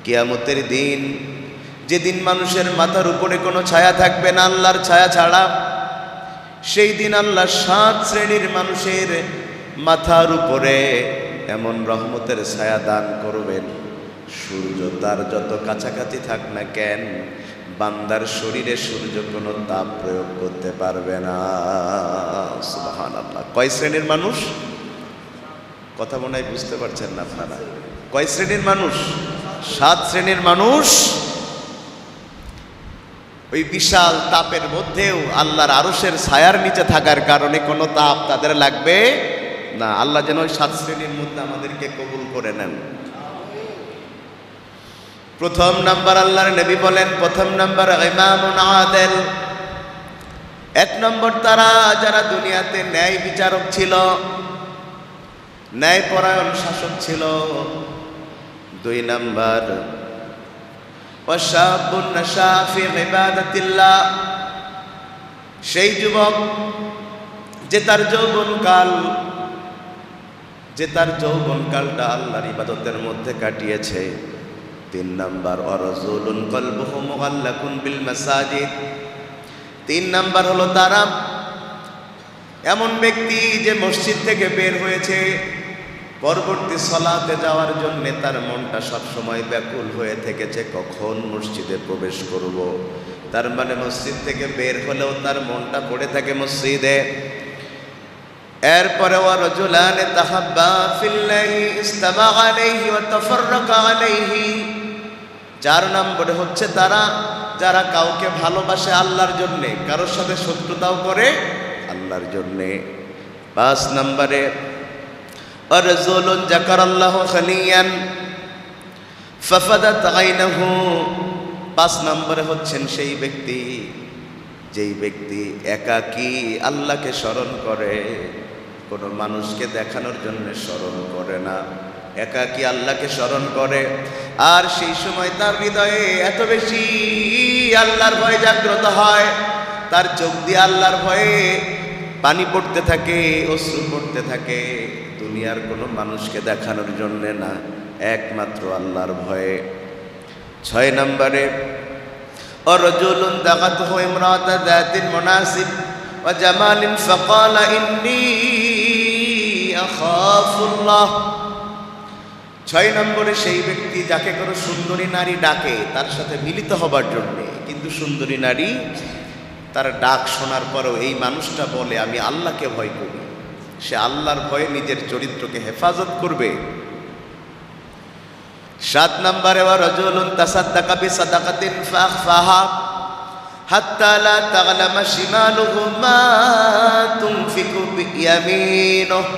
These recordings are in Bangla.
কিয়ামতের দিন, যেদিন মানুষের মাথার উপরে কোনো ছায়া থাকবে না আল্লাহর ছায়া ছাড়া, সেই দিন আল্লাহ 7 শ্রেণীর মানুষের মাথার উপরে এমন রহমতের ছায়া দান করবেন, সূর্য তার যত কাছাকাছি থাক না কেন, বান্দার শরীরে সূর্য কোনো তাপ প্রয়োগ করতে পারবে না। সুবহানাল্লাহ। কয় শ্রেণীর মানুষ? কথা মনে হয় বুঝতে পারছেন না আপনারা। কয় শ্রেণীর মানুষ? 7 শ্রেণীর মানুষ। ওই বিশাল তাপের মধ্যেও আল্লাহর আরশের ছায়ার নিচে থাকার কারণে কোনো তাপ তাদের লাগবে না। আল্লাহ যেন ওই 7 শ্রেণীর মধ্যে আমাদেরকে কবুল করে নেন। প্রথম নাম্বার আল্লাহর নবী বলেন, প্রথম নাম্বার ইমামুন আদিল। 1 নম্বর তারা যারা দুনিয়াতে ন্যায় বিচারক ছিল, ন্যায়পরায়ণ শাসক ছিল। 2 নাম্বার ওয়াশাবুন নাশা ফি ইবাদাতিল্লাহ, সেই যুবক যে তার যৌবনকালটা আল্লাহর ইবাদতের মধ্যে কাটিয়েছে। 3 নাম্বার ওয়ারাজুলুন কলবুহু মুআল্লাকুন বিল মাসাজিদ। 3 নাম্বার হলো তারা এমন ব্যক্তি যে মসজিদ থেকে বের হয়েছে, পরবর্তী সালাতে যাওয়ার জন্য তার মনটা সবসময় ব্যাকুল হয়ে থেকেছে, কখন মসজিদে প্রবেশ করব। তার মানে মসজিদ থেকে বের হলেও তার মনটা পড়ে থাকে মসজিদে। এরপরে ওয়ারাজুলান তাহাব্বা ফিল্লাহি ইস্তামা আলাইহি ওয়া তাফাররাকা আলাইহি। 4 নম্বরে হচ্ছে তারা যারা কাউকে ভালোবাসে আল্লাহর জন্যে, কারোর সাথে শত্রুতাও করে আল্লাহর জন্যে। 5 নম্বরে ওয়ারাজুলুন যাকারাল্লাহু খালিয়ান ফাফাদাত আইনাহু। 5 নম্বরে হচ্ছেন সেই ব্যক্তি, যেই ব্যক্তি একাকী আল্লাহকে স্মরণ করে, কোনো মানুষকে দেখানোর জন্য স্মরণ করে না, একাকী আল্লাহকে স্মরণ করে। আর সেই সময় তার হৃদয়ে এত বেশি আল্লাহর ভয় জাগ্রত হয়, তার চোখ দিয়ে আল্লাহর ভয়ে পানি পড়তে থাকে, অশ্রু পড়তে থাকে, দুনিয়ার কোনো মানুষকে দেখানোর জন্য না, একমাত্র আল্লাহর ভয়ে। 6 নম্বরে ওয়ারাজুলুন দাগাতহু ইমরাআতু যাতিন মুনাসিব ওয়া জামালিন ফাকালা ইন্নী আখাফুল্লাহ। 6 নম্বরে সেই ব্যক্তি যাকে কোনো সুন্দরী নারী ডাকে তার সাথে মিলিত হবার জন্যে, কিন্তু সুন্দরী নারী তার ডাক শোনার পরেও এই মানুষটা বলে আমি আল্লাহকে ভয় করি, সে আল্লাহর ভয়ে নিজের চরিত্রকে হেফাজত করবে। 7 নম্বরে ওয়ারাজুলুন তাসাদ্দাকা বিসাদাকাতিন ফাখফাহা হাত্তা লা তাগলামা শিমালুহু মা তুনফিকু বিয়ামিনুহু।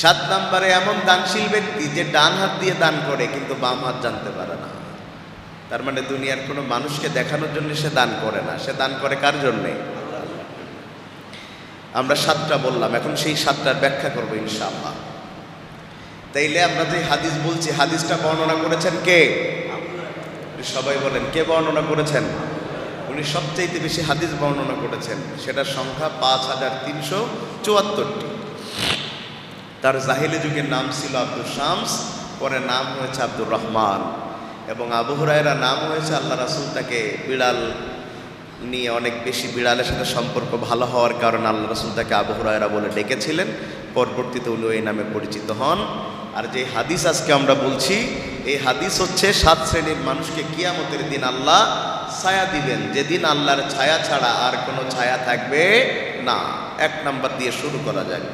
7 নম্বরে এমন দানশীল ব্যক্তি যে ডান হাত দিয়ে দান করে কিন্তু বাম হাত জানতে পারে না। তার মানে দুনিয়ার কোনো মানুষকে দেখানোর জন্য সে দান করে না, সে দান করে কার জন্যে? আমরা 7টা বললাম, এখন সেই 7টার ব্যাখ্যা করবো ইনশাআল্লাহ। তাইলে আমরা যে হাদিস বলছি, হাদিসটা বর্ণনা করেছেন কে? সবাই বলেন, কে বর্ণনা করেছেন? উনি সবচাইতে বেশি হাদিস বর্ণনা করেছেন, সেটার সংখ্যা 5374টি। তার জাহিলি যুগের নাম ছিল আব্দুল শামস, পরে নাম হয়েছে আব্দুর রহমান। এবং আবু হুরায়রা নাম হয়েছে, আল্লাহ রাসূল তাকে বিড়াল নিয়ে অনেক বেশি, বিড়ালের সাথে সম্পর্ক ভালো হওয়ার কারণে আল্লাহ রাসূল তাকে আবু হুরায়রা বলে ডেকেছিলেন। পরবর্তীতে উনি এই নামে পরিচিত হন। আর যে হাদিস আজকে আমরা বলছি, এই হাদিস হচ্ছে 7 শ্রেণীর মানুষকে কিয়ামতের দিন আল্লাহ ছায়া দিবেন, যেদিন আল্লাহর ছায়া ছাড়া আর কোনো ছায়া থাকবে না। 1 নাম্বার দিয়ে শুরু করা যায়।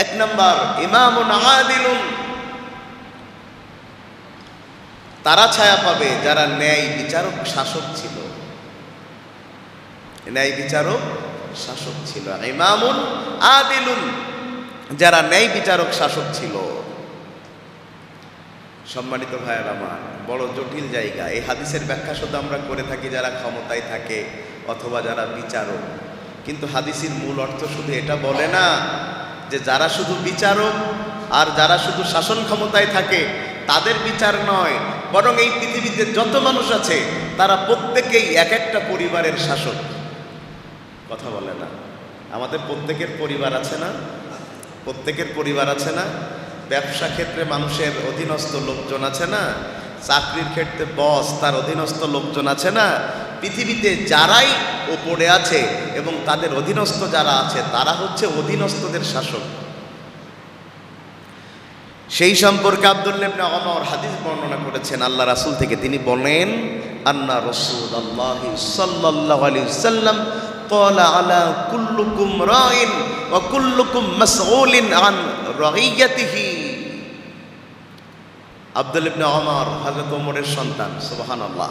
1 নাম্বার ইমামুন আদিলুন। তারা ছায়া পাবে যারা ন্যায় বিচারক শাসক ছিল, ন্যায় বিচারক শাসক ছিল। ইমামুন আদিলুন, যারা ন্যায় বিচারক শাসক ছিল। সম্মানিত ভাইয়েরা আমার, বড় জটিল জায়গা। এই হাদিসের ব্যাখ্যা শুধু আমরা করে থাকি যারা ক্ষমতায় থাকে অথবা যারা বিচারক, কিন্তু হাদিসের মূল অর্থ শুধু এটা বলে না যে যারা শুধু বিচারক আর যারা শুধু শাসন ক্ষমতায় থাকে তাদের বিচার নয়, বরং এই পৃথিবীতে যত মানুষ আছে তারা প্রত্যেকেই এক একটা পরিবারের শাসক। কথা বলে না? আমাদের প্রত্যেকের পরিবার আছে না? প্রত্যেকের পরিবার আছে না? ব্যবসা ক্ষেত্রে মানুষের অধীনস্থ লোকজন আছে না, চাকরির ক্ষেত্রে বস তার অধীনস্থ লোকজন আছে না, পৃথিবীতে যারাই ওপরে আছে এবং তাদের অধীনস্থ যারা আছে তারা হচ্ছে অধীনস্থদের শাসক। সেই সম্পর্কে আব্দুল্লাহ ইবনে ওমর হাদিস বর্ণনা করেছেন আল্লাহ রাসূল থেকে। তিনি বলেন, আন্না রাসূলুল্লাহি সাল্লাল্লাহু আলাইহি ওয়াসাল্লাম ক্বালা আলা কুল্লুকুম রাইন ওয়া কুল্লুকুম মাসউলিন আন রাইয়াতিহি। আব্দুল্লাহ ইবনে ওমর হযরত ওমরের সন্তান, সুবহানাল্লাহ,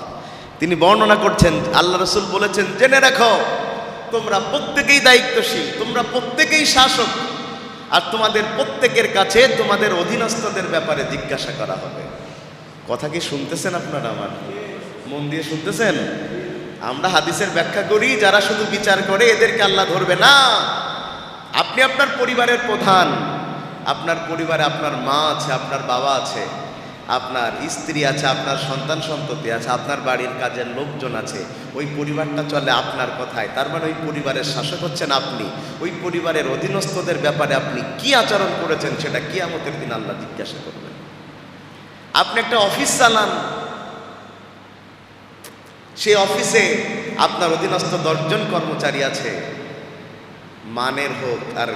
তিনি বর্ণনা করছেন আল্লাহ রাসূল বলেছেন, জেনে রাখো তোমরা প্রত্যেকেই দায়িত্বশীল, তোমরা প্রত্যেকেই শাসক, আর তোমাদের প্রত্যেকের কাছে তোমাদের অধীনস্থদের ব্যাপারে জিজ্ঞাসা করা হবে। কথা কি শুনতেছেন আপনারা? আমার মন দিয়ে শুনতেছেন? আমরা হাদিসের ব্যাখ্যা করি, যারা শুধু বিচার করে এদেরকে আল্লাহ ধরবে না। আপনি আপনার পরিবারের প্রধান, আপনার পরিবারে আপনার মা আছে, আপনার বাবা আছে, আপনার স্ত্রী আছে, আপনার সন্তান সন্ততি আছে, আপনার বাড়ির কাজের লোকজন আছে, ওই পরিবারটা চলে আপনার কথায়। তার মানে ওই পরিবারের শাসক হচ্ছেন আপনি। ওই পরিবারের অধীনস্থদের ব্যাপারে আপনি কি আচরণ করেছেন সেটা কিয়ামতের দিন আল্লাহ জিজ্ঞাসা করবেন। আপনি একটা অফিস চালান, সেই অফিসে আপনার অধীনস্থ 10 জন কর্মচারী আছে, মানের হোক আর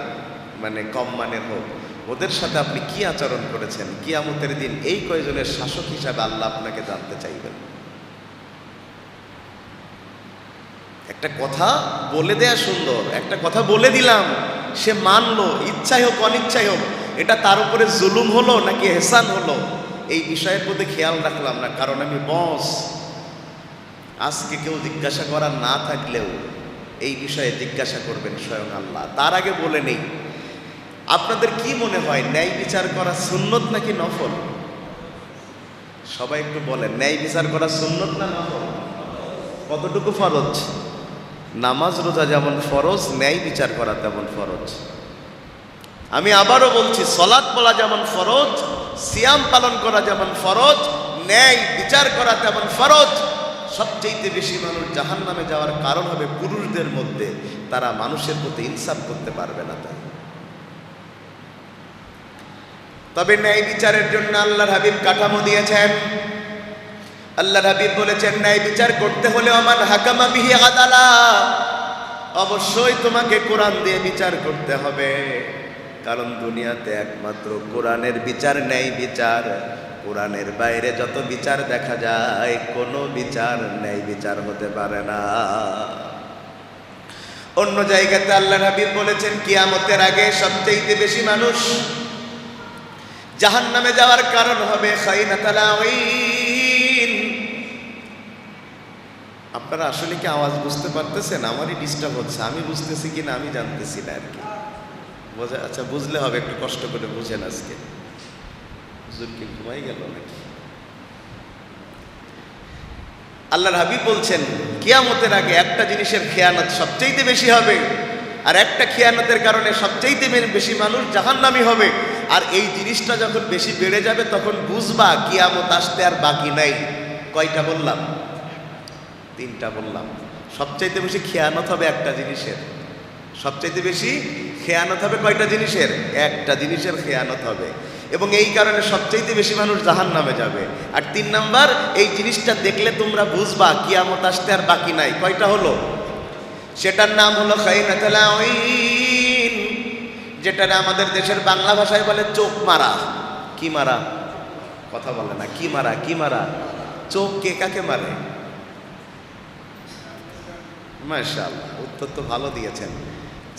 মানে কম মানের হোক, ওদের সাথে আপনি কি আচরণ করেছেন কিয়ামতের দিন এই কয়জনের শাসক হিসাবে আল্লাহ আপনাকে জানতে চাইবেন। একটা কথা বলে দেয়া সুন্দর, একটা কথা বলে দিলাম, সে মানলো, ইচ্ছাই হোক অনিচ্ছাই হোক, এটা তার উপরে জুলুম হলো নাকি এহসান হলো এই বিষয়ের প্রতি খেয়াল রাখলাম না, কারণ আমি বস। আজকে কেউ জিজ্ঞাসা করার না থাকলেও এই বিষয়ে জিজ্ঞাসা করবেন স্বয়ং আল্লাহ। তার আগে বলে নেই, আপনাদের কি মনে হয় ন্যায় বিচার করা সুন্নত নাকি নফল? সবাই একটু বলেন, ন্যায় বিচার করা সুন্নত না নফল? কতটুকু ফরজ? নামাজ রোজা যেমন ফরজ, ন্যায় বিচার করা তেমন ফরজ। আমি আবারও বলছি, সালাত পড়া যেমন ফরজ, সিয়াম পালন করা যেমন ফরজ, ন্যায় বিচার করা তেমন ফরজ। সবচেয়ে বেশি মানুষ জাহান্নামে যাওয়ার কারণ হবে পুরুষদের মধ্যে, তারা মানুষের প্রতি ইনসাফ করতে পারবে না। তাই তবে ন্যায় বিচারের জন্য আল্লাহর হাবিব কাঠামো দিয়েছেন। আল্লাহর হাবিব বলেছেন, ন্যায় বিচার করতে হলে আমার হাকামা বিহি আদালা, অবশ্যই তোমাকে কোরআন দিয়ে বিচার করতে হবে, কারণ দুনিয়াতে একমাত্র কোরআনের বিচার ন্যায় বিচার। কোরআনের বাইরে যত বিচার দেখা যায়, কোনো বিচার ন্যায় বিচার হতে পারে না। অন্য জায়গাতে আল্লাহর হাবিব বলেছেন, কিয়ামতের আগে সবচেয়ে বেশি মানুষ জাহান্নামে যাওয়ার কারণ হবে খাইনাতুল আইন। আপনারা আসলে কি আওয়াজ বুঝতে পারতেছেন? আমারই ডিস্টার্ব হচ্ছে, আমি বুঝতেছি কিনা আমি জানতেছি না আর কি। বোঝা? আচ্ছা, বুঝলে হবে, একটু কষ্ট করে বুঝেন। আজকে হুজুর কি ঘুমাই গেল নাকি? আল্লাহর হাবিব বলছেন, কিয়ামতের আগে একটা জিনিসের খেয়ানত সবচেয়ে বেশি হবে, আর একটা খেয়ানতের কারণে সবচেয়ে বেশি মানুষ জাহান্নামী হবে। আর এই জিনিসটা যখন বেশি বেড়ে যাবে তখন বুঝবা কিয়ামত আসতে আর বাকি নাই। কয়টা বললাম? 3টা বললাম। সবচাইতে বেশি খেয়ানত হবে একটা জিনিসের। সবচাইতে বেশি খেয়ানত হবে কয়টা জিনিসের? একটা জিনিসের খেয়ানত হবে, এবং এই কারণে সবচাইতে বেশি মানুষ জাহান্নামে যাবে। আর 3 নাম্বার, এই জিনিসটা দেখলে তোমরা বুঝবা কিয়ামত আসতে আর বাকি নাই। কয়টা হলো? সেটার নাম হলো খাইনাতুল আইন, যেটা আমাদের দেশের বাংলা ভাষায় বলে চোখ মারা। কি মারা? কথা বলে না। কি মারা? কি মারা? চোখ কে কাকে মারে? মাশাআল্লাহ, উত্তর তো ভালো দিয়েছেন।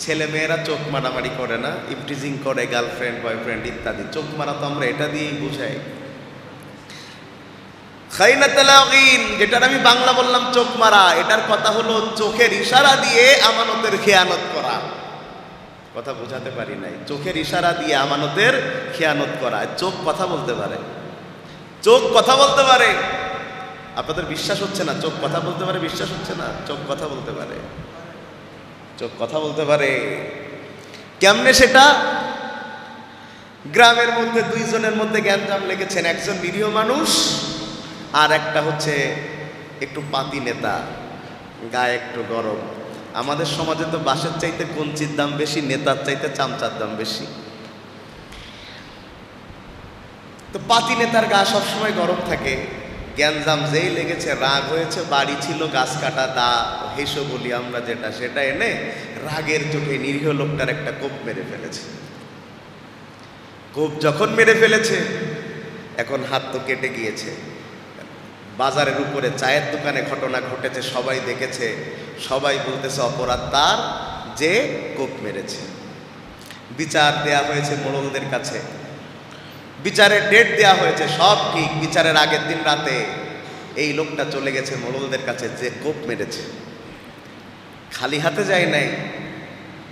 ছেলে মেয়েরা চোখ মারামারি করে না, ইফটিজিং করে, গার্লফ্রেন্ড বয়ফ্রেন্ড ইত্যাদি। চোখ মারা তো আমরা এটা দিয়েই বুঝাই। খাইনাতুল আইন, যেটার আমি বাংলা বললাম চোখ মারা, এটার কথা হলো চোখের ইশারা দিয়ে আমানতের খেয়ানত করা। কথা বোঝাতে পারি নাই। চোখের ইশারা দিয়ে আমানতের খেয়ানত করা। চোখ কথা বলতে পারে, চোখ কথা বলতে পারে। আপনাদের বিশ্বাস হচ্ছে না? চোখ কথা বলতে পারে, বিশ্বাস হচ্ছে না? চোখ কথা বলতে পারে, চোখ কথা বলতে পারে। কেমনে সেটা? গ্রামের মধ্যে 2 জনের মধ্যে গ্যাঞ্জাম লেগেছেন, একজন নিরীহ মানুষ আর একটা হচ্ছে একটু পাতি নেতা, গায়ে একটু গরম। আমাদের সমাজে তো বাসের চাইতে কঞ্চির দাম বেশি, নেতার চাইতে চামচার দাম বেশি। তো পাতি নেতার গা সবসময় গরম থাকে, গ্যাঞ্জাম যেই লেগেছে, রাগ হয়েছে, বাড়ি ছিল গাছ কাটা দা হেসো বলি আমরা যেটা, সেটা এনে রাগের চোখে নিরীহ লোকটার একটা কোপ মেরে ফেলেছে। কোপ যখন মেরে ফেলেছে, এখন হাত তো কেটে গিয়েছে। বাজারের উপরে চায়ের দোকানে ঘটনা ঘটেছে, সবাই দেখেছে, সবাই বলতেছে অপরাধ তার যে কোপ মেরেছে। বিচার দেয়া হয়েছে মোড়লদের কাছে, বিচারের ডেট দেয়া হয়েছে, সব ঠিক। বিচারের আগের দিন রাতে এই লোকটা চলে গেছে মোড়লদের কাছে যে কোপ মেরেছে। খালি হাতে যায় নাই,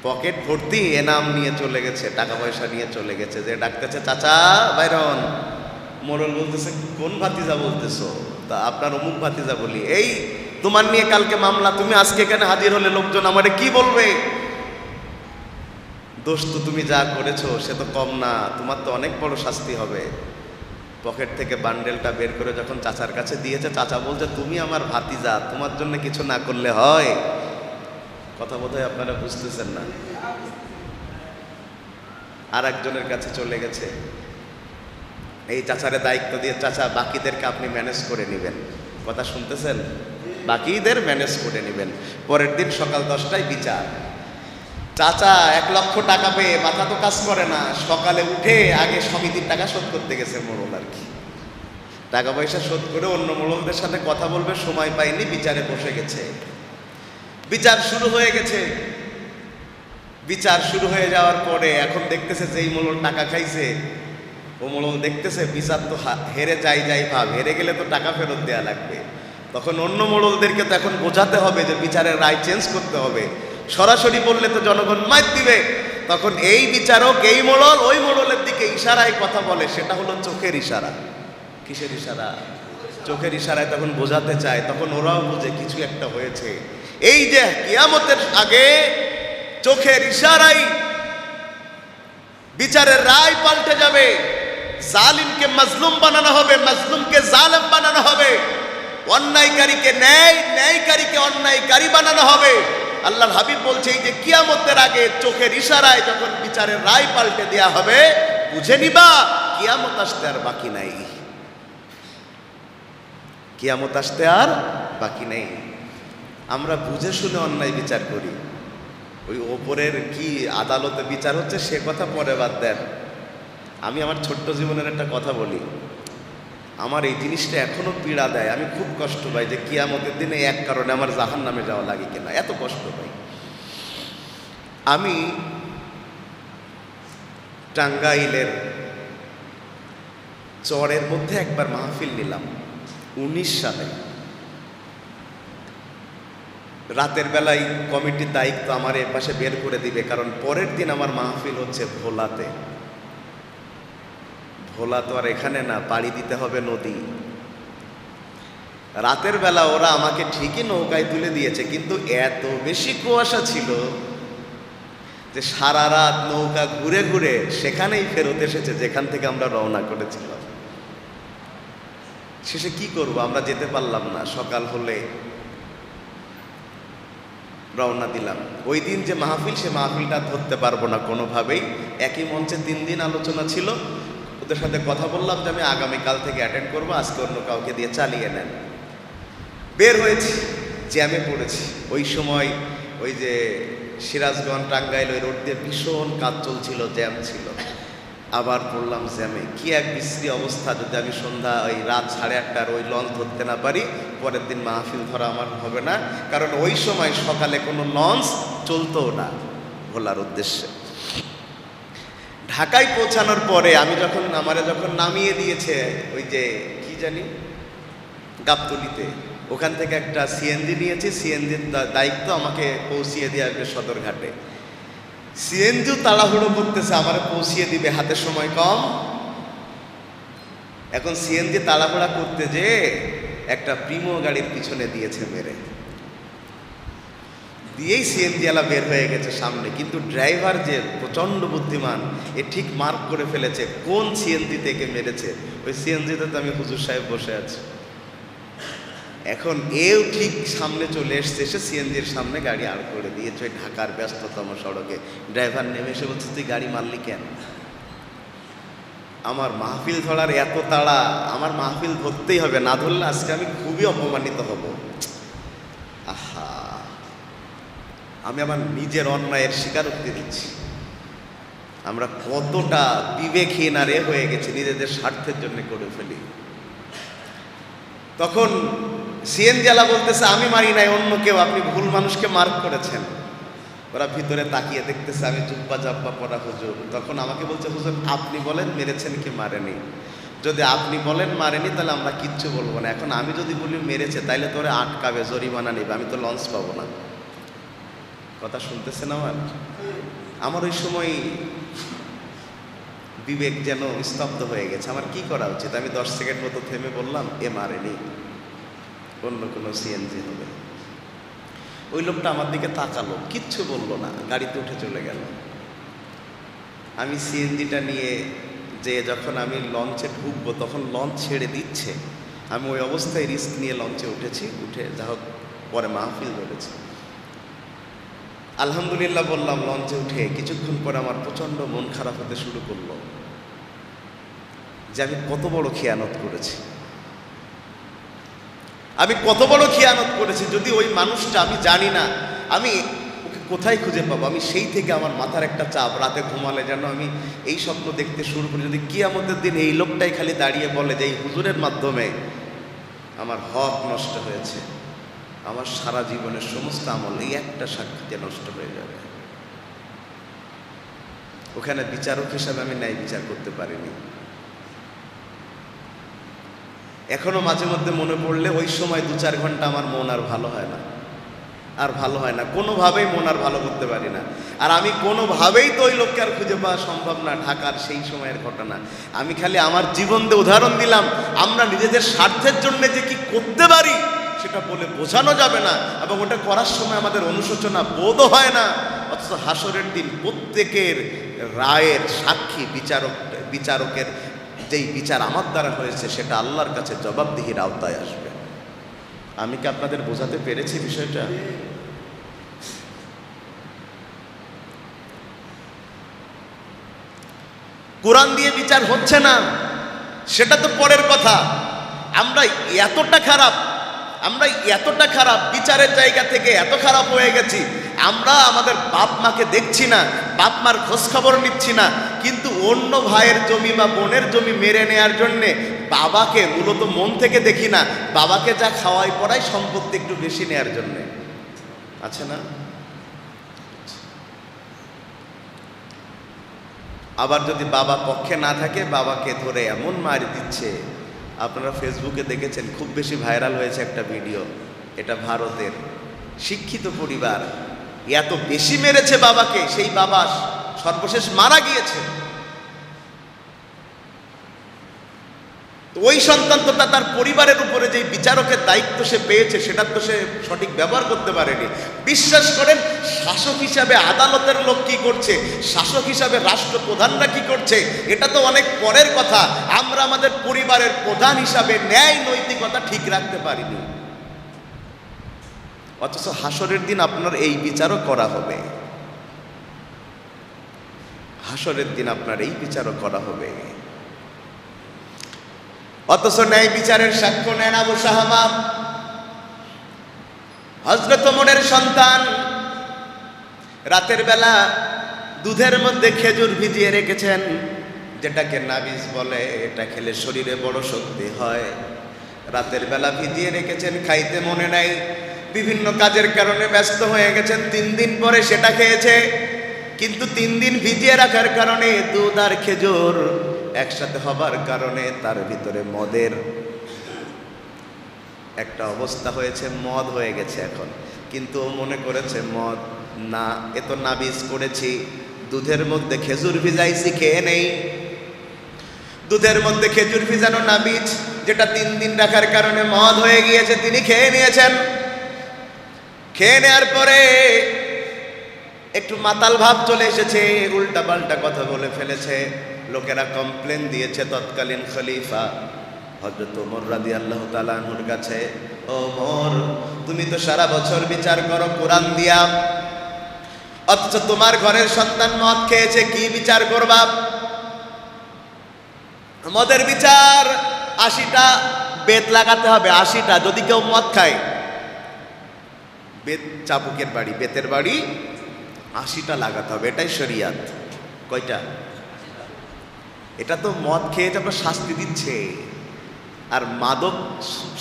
পকেট ভর্তি এনাম নিয়ে চলে গেছে, টাকা পয়সা নিয়ে চলে গেছে। যে ডাকতেছে চাচা বাইরন, মোড়ল বলতেছে কোন ভাতিজা বলতেছো? তা আপনার অমুক ভাতিজা বলি। এই তোমার নিয়ে কালকে মামলা, তুমি আজকে এখানে হাজির হলে লোকজন আমারে কি বলবে? দোষ তো তুমি যা করেছো সে তো কম না, তোমার তো অনেক বড় শাস্তি হবে। পকেট থেকে বান্ডেলটা বের করে যখন চাচার কাছে দিয়েছে, চাচা বলছে তুমি আমার ভাতিজা, তোমার জন্য কিছু না করলে হয়? কথা বোধহয় আপনারা বুঝতেছেন না। আর একজনের কাছে চলে গেছে, এই চাচারে দায়িত্ব দিয়ে, চাচা বাকিদেরকে আপনি ম্যানেজ করে নেবেন। কথা শুনতেছেন? বাকিদের ম্যানেজ করে নেবেন। পরের দিন সকাল 10টায় বিচার। চাচা 1 লক্ষ টাকা পেয়ে মাথা তো কাজ করে না, সকালে উঠে আগে সমিতির টাকা শোধ করতে গেছে মোড়ল আর কি। টাকা পয়সা শোধ করে অন্য মোড়লদের সাথে কথা বলবে, সময় পায়নি, বিচারে বসে গেছে। বিচার শুরু হয়ে গেছে। বিচার শুরু হয়ে যাওয়ার পরে এখন দেখতেছে যে এই মোড়ল টাকা খাইছে, ও মোড়ল দেখতেছে বিচার তো হেরে যাই ভাব, হেরে গেলে তো টাকা ফেরত দেওয়া লাগবে। তখন অন্য মোড়লদেরকে তো এখন বোঝাতে হবে যে বিচারের রায় চেঞ্জ করতে হবে। সরাসরি বললে তো জনগণ মাইর দিবে। তখন এই বিচারক, এই মোড়ল ওই মোড়লের দিকে ইশারায় কথা বলে, সেটা হলো চোখের ইশারা। কিসের ইশারা? চোখের ইশারায় তখন বোঝাতে চায়। তখন ওরাও বুঝে কিছু একটা হয়েছে। এই যে কিয়ামতের আগে চোখের ইশারায় বিচারের রায় পাল্টে যাবে, জালিমকে মাজলুম বানানো হবে, মাজলুমকে জালেম বানানো হবে, অন্যায়কারীকে ন্যায়, ন্যায়কারীকে অন্যায়কারী বানানো হবে। আল্লাহর হাবিব বলছে এই যে কিয়ামতের আগে চোখের ইশারায় যখন বিচারের রায় পাল্টে দেয়া হবে, বুঝে নিবা কিয়ামত আসতে আর বাকি নাই। কিয়ামত আসতে আর বাকি নেই। আমরা বুঝে শুনে অন্যায় বিচার করি। ওই ওপরের কি আদালতে বিচার হচ্ছে সে কথা পরে বাদ দেন। আমি আমার ছোট্ট জীবনের একটা কথা বলি। আমার এই জিনিসটা এখনো পীড়া দেয়, আমি খুব কষ্ট পাই যে কিয়ামতের দিনে এক কারণে আমার জাহান্নামে যাওয়া লাগে কিনা, এত কষ্ট পাই। আমি টাঙ্গাইলের চরের মধ্যে একবার মাহফিল নিলাম 19 সালে। রাতের বেলায় কমিটির দায়িত্ব আমার এর পাশে বের করে দিবে, কারণ পরের দিন আমার মাহফিল হচ্ছে ভোলাতে। ভোলা তো আর এখানে না, পাড়ি দিতে হবে নদী। রাতের বেলা ওরা আমাকে ঠিকই নৌকায় তুলে দিয়েছে, কিন্তু এত বেশি কুয়াশা ছিল যে সারা রাত নৌকা ঘুরে ঘুরে সেখানেই ফেরত এসেছে যেখান থেকে আমরা রওনা করেছিলাম। শেষে কি করব, আমরা যেতে পারলাম না। সকাল হলে রওনা দিলাম। ওই দিন যে মাহফিল, সে মাহফিলটা ধরতে পারবো না কোনোভাবেই। একই মঞ্চে 3 দিন আলোচনা ছিল। ওদের সাথে কথা বললাম যে আমি আগামীকাল থেকে অ্যাটেন্ড করবো, আজকে অন্য কাউকে দিয়ে চালিয়ে নেন। বের হয়েছি, জ্যামে পড়েছি। ওই সময় ওই যে সিরাজগঞ্জ টাঙ্গাইল ওই রোড দিয়ে ভীষণ কাজ চলছিল, জ্যাম ছিল। আবার পড়লাম জ্যামে। কি এক বিশ্রী অবস্থা! যদি আমি সন্ধ্যা ওই রাত 8:30টার ওই লঞ্চ ধরতে না পারি, পরের দিন মাহফিল ধরা আমার হবে না। কারণ ওই সময় সকালে কোনো লঞ্চ চলতো না ভোলার উদ্দেশ্যে। ঢাকায় পৌঁছানোর পরে আমি যখন নামিয়ে দিয়েছে ওই যে কি জানি গাবতলিতে, ওখান থেকে একটা সিএনজি নিয়েছি। সিএনজির দায়িত্ব আমাকে পৌঁছিয়ে দিয়ে আসবে সদরঘাটে। সিএনজিও তাড়াহুড়ো করতেছে, আমার পৌঁছিয়ে দিবে, হাতে সময় কম। এখন সিএনজি তাড়াহুড়া করতে যে একটা প্রিমো গাড়ির পিছনে দিয়েছে মেরে, দিয়েই সিএনজি ওয়ালা বের হয়ে গেছে সামনে। কিন্তু ড্রাইভার যে প্রচণ্ড বুদ্ধিমান, এ ঠিক মার্ক করে ফেলেছে কোন সিএনজি থেকে মেরেছে। ওই সিএনজিতে তো আমি হুজুর সাহেব বসে আছি। এখন এও ঠিক সামনে চলে এসছে, এসে সিএনজির সামনে গাড়ি আড় করে দিয়েছে ওই ঢাকার ব্যস্ততম সড়কে। ড্রাইভার নেমে এসে বলছে তুই গাড়ি মারলি কেন? আমার মাহফিল ধরার এত তাড়া, আমার মাহফিল ধরতেই হবে, না ধরলে আজকে আমি খুবই অপমানিত হব। আহা, আমি আমার নিজের অন্যায়ের স্বীকারোক্তি দিচ্ছি। আমরা কতটা বিবেকহীন আর হয়ে গেছি, নিজেদের স্বার্থের জন্য করে ফেলি। তখন সিএনজিওয়ালা বলতেছে আমি মারি নাই, অন্য কেউ, আপনি ভুল মানুষকে মার্ক করেছেন। ওরা ভিতরে তাকিয়ে দেখতেছে আমি জুব্বা জাব্বা পরা হুজুর। তখন আমাকে বলছে হুজুর আপনি বলেন মেরেছেন কি মারেনি। যদি আপনি বলেন মারেনি তাহলে আমরা কিচ্ছু বলবো না। এখন আমি যদি বলি মেরেছে তাইলে তোরে আটকাবে, জরিমানা নেবে, আমি তো লঞ্চ পাবো না। কথা শুনতেছেন আমার ওই সময় বিবেক যেন স্তব্ধ হয়ে গেছে। আমার কি করা উচিত? আমি 10 সেকেন্ড মতো থেমে বললাম এ মারেনি, অন্য কোনো সিএনজি হবে। ওই লোকটা আমার দিকে তাকালো, কিচ্ছু বললো না, গাড়িতে উঠে চলে গেল। আমি সিএনজিটা নিয়ে যে যখন আমি লঞ্চে ঢুকবো তখন লঞ্চ ছেড়ে দিচ্ছে। আমি ওই অবস্থায় রিস্ক নিয়ে লঞ্চে উঠেছি, উঠে যা হোক পরে মাহফিল ধরেছি। আলহামদুলিল্লাহ বললাম লঞ্চে উঠে। কিছুক্ষণ পরে আমার প্রচণ্ড মন খারাপ হতে শুরু করলো যে আমি কত বড় খেয়ানত করেছি, আমি কত বড় খেয়ানত করেছি। যদি ওই মানুষটা আমি জানি না, আমি ওকে কোথায় খুঁজে পাবো? আমি সেই থেকে আমার মাথার একটা চাপ, রাতে ঘুমালে যেন আমি এই স্বপ্ন দেখতে শুরু করি, যদি কিয়ামতের দিন এই লোকটাই খালি দাঁড়িয়ে বলে যে এই হুজুরের মাধ্যমে আমার হক নষ্ট হয়েছে, আমার সারা জীবনের সমস্ত আমল এই একটা সাক্ষীতে নষ্ট হয়ে যাবে। ওখানে বিচারক হিসাবে আমি ন্যায় বিচার করতে পারিনি। এখনো মাঝে মধ্যে মনে পড়লে ওই সময় 2-4 ঘন্টা আমার মন আর ভালো হয় না, আর ভালো হয় না, কোনোভাবেই মন আর ভালো করতে পারি না। আর আমি কোনোভাবেই তো ওই লোককে আর খুঁজে পাওয়া সম্ভব না, ঢাকার সেই সময়ের ঘটনা। আমি খালি আমার জীবন দিয়ে উদাহরণ দিলাম, আমরা নিজেদের স্বার্থের জন্য যে কি করতে পারি সেটা বলে বোঝানো যাবে না, এবং ওটা করার সময় আমাদের অনুশোচনা বোধও হয় না। অথচ হাসরের দিন প্রত্যেকের রায়ের সাক্ষী বিচারকের যেই বিচার আমার দ্বারা হয়েছে সেটা আল্লাহর কাছে জবাবদিহির আওতায় আসবে। আমি কি আপনাদের বোঝাতে পেরেছি বিষয়টা? কোরআন দিয়ে বিচার হচ্ছে না সেটা তো পরের কথা। আমরা এতটা খারাপ বিচারের জায়গা থেকে এত খারাপ হয়ে গেছি, আমরা আমাদের বাপ মাকে দেখছি না, বাপ মার খোঁজ খবর নিচ্ছি না, কিন্তু অন্য ভাইয়ের জমি বা বোনের জমি মেরে নেয়ার জন্যে বাবাকে মূলত মন থেকে দেখি না, বাবাকে যা খাওয়াই পড়াই সম্পত্তি একটু বেশি নেয়ার জন্যে। আছে না? আবার যদি বাবা পক্ষে না থাকে, বাবাকে ধরে এমন মার দিচ্ছে, আপনারা ফেসবুকে দেখেছেন, খুব বেশি ভাইরাল হয়েছে একটা ভিডিও। এটা ভারতের শিক্ষিত পরিবার, এত বেশি মেরেছে বাবাকে, সেই বাবা সর্বশেষ মারা গিয়েছে। ওই সন্তান তো তার পরিবারের উপরে যে বিচারকের দায়িত্ব সে পেয়েছে সেটা তো সে সঠিক ব্যবহার করতে পারেনি। বিশ্বাস করেন, শাসক হিসাবে আদালতের লোক কি করছে, শাসক হিসাবে রাষ্ট্রপ্রধানরা কি করছে, এটা তো অনেক পরের কথা। আমরা আমাদের পরিবারের প্রধান হিসাবে ন্যায় নৈতিকতা ঠিক রাখতে পারিনি। অথচ হাসরের দিন আপনার এই বিচারও করা হবে, হাসরের দিন আপনার এই বিচারও করা হবে। অথচ ন্যায় বিচারের সাক্ষ্য নেন আবু শাহামা, হযরত ওমরের সন্তান। রাতের বেলা দুধের মধ্যে খেজুর ভিজিয়ে রেখেছেন, যেটাকে নাবিজ বলে, এটা খেলে শরীরে বড় শক্তি হয়। রাতের বেলা ভিজিয়ে রেখেছেন, খাইতে মনে নাই, বিভিন্ন কাজের কারণে ব্যস্ত হয়ে গেছেন। 3 দিন পরে সেটা খেয়েছে, কিন্তু 3 দিন ভিজিয়ে রাখার কারণে দুধ আর খেজুর একসাথে হবার কারণে তার ভিতরে মদের একটা অবস্থা হয়েছে, মদ হয়ে গেছে এখন। কিন্তু ও মনে করেছে মদ না, এ তো নাবিজ করেছি, দুধের মধ্যে খেজুর ভিজাইছি, খেয়ে নেই। দুধের মধ্যে খেজুর ভিজানো নাবিজ, যেটা 3 দিন রাখার কারণে মদ হয়ে গিয়েছে, তিনি খেয়ে নিয়েছেন। খেয়ে নেওয়ার পরে একটু মাতাল ভাব চলে এসেছে, উল্টা পাল্টা কথা বলে ফেলেছে। লোকেরা কমপ্লেন দিয়েছে তৎকালীন খলিফা হযরত ওমর রাদিয়াল্লাহু তাআলা আনহুর কাছে, ওমর তুমি তো সারা বছর বিচার করো কোরআন দিয়া, অথচ তোমার ঘরের সন্তান মদ খেয়েছে, কি বিচার করবা? মদের বিচার 80টা বেত লাগাতে হবে, 80টা। যদি কেউ মদ খায়, বেত চাবুকের বাড়ি, বেতের বাড়ি 80টা লাগাতে হবে, এটাই শরিয়াত। কয়টা? এটা তো মদ খেয়ে আপনার শাস্তি দিচ্ছে। আর মাদক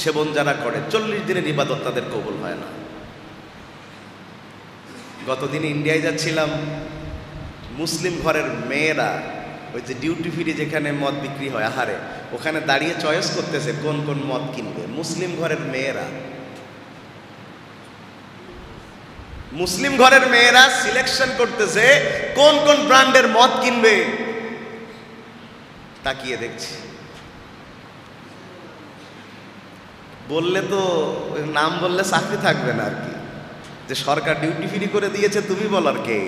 সেবন যারা করে 40 দিনের ইবাদত তাদের কবুল হয় না। গতদিন ইন্ডিয়ায় যাচ্ছিলাম, মুসলিম ঘরের মেয়েরা ওই যে ডিউটি ফ্রি যেখানে মদ বিক্রি হয় আহারে, ওখানে দাঁড়িয়ে চয়েস করতেছে কোন কোন মদ কিনবে। মুসলিম ঘরের মেয়েরা, মুসলিম ঘরের মেয়েরা সিলেকশন করতেছে কোন কোন ব্র্যান্ডের মদ কিনবে। তাকিয়ে দেখছি, বললে তো নাম বললে চাকরি থাকবে না আর কি, যে সরকার ডিউটি ফ্রি করে দিয়েছে তুমি বলার কে?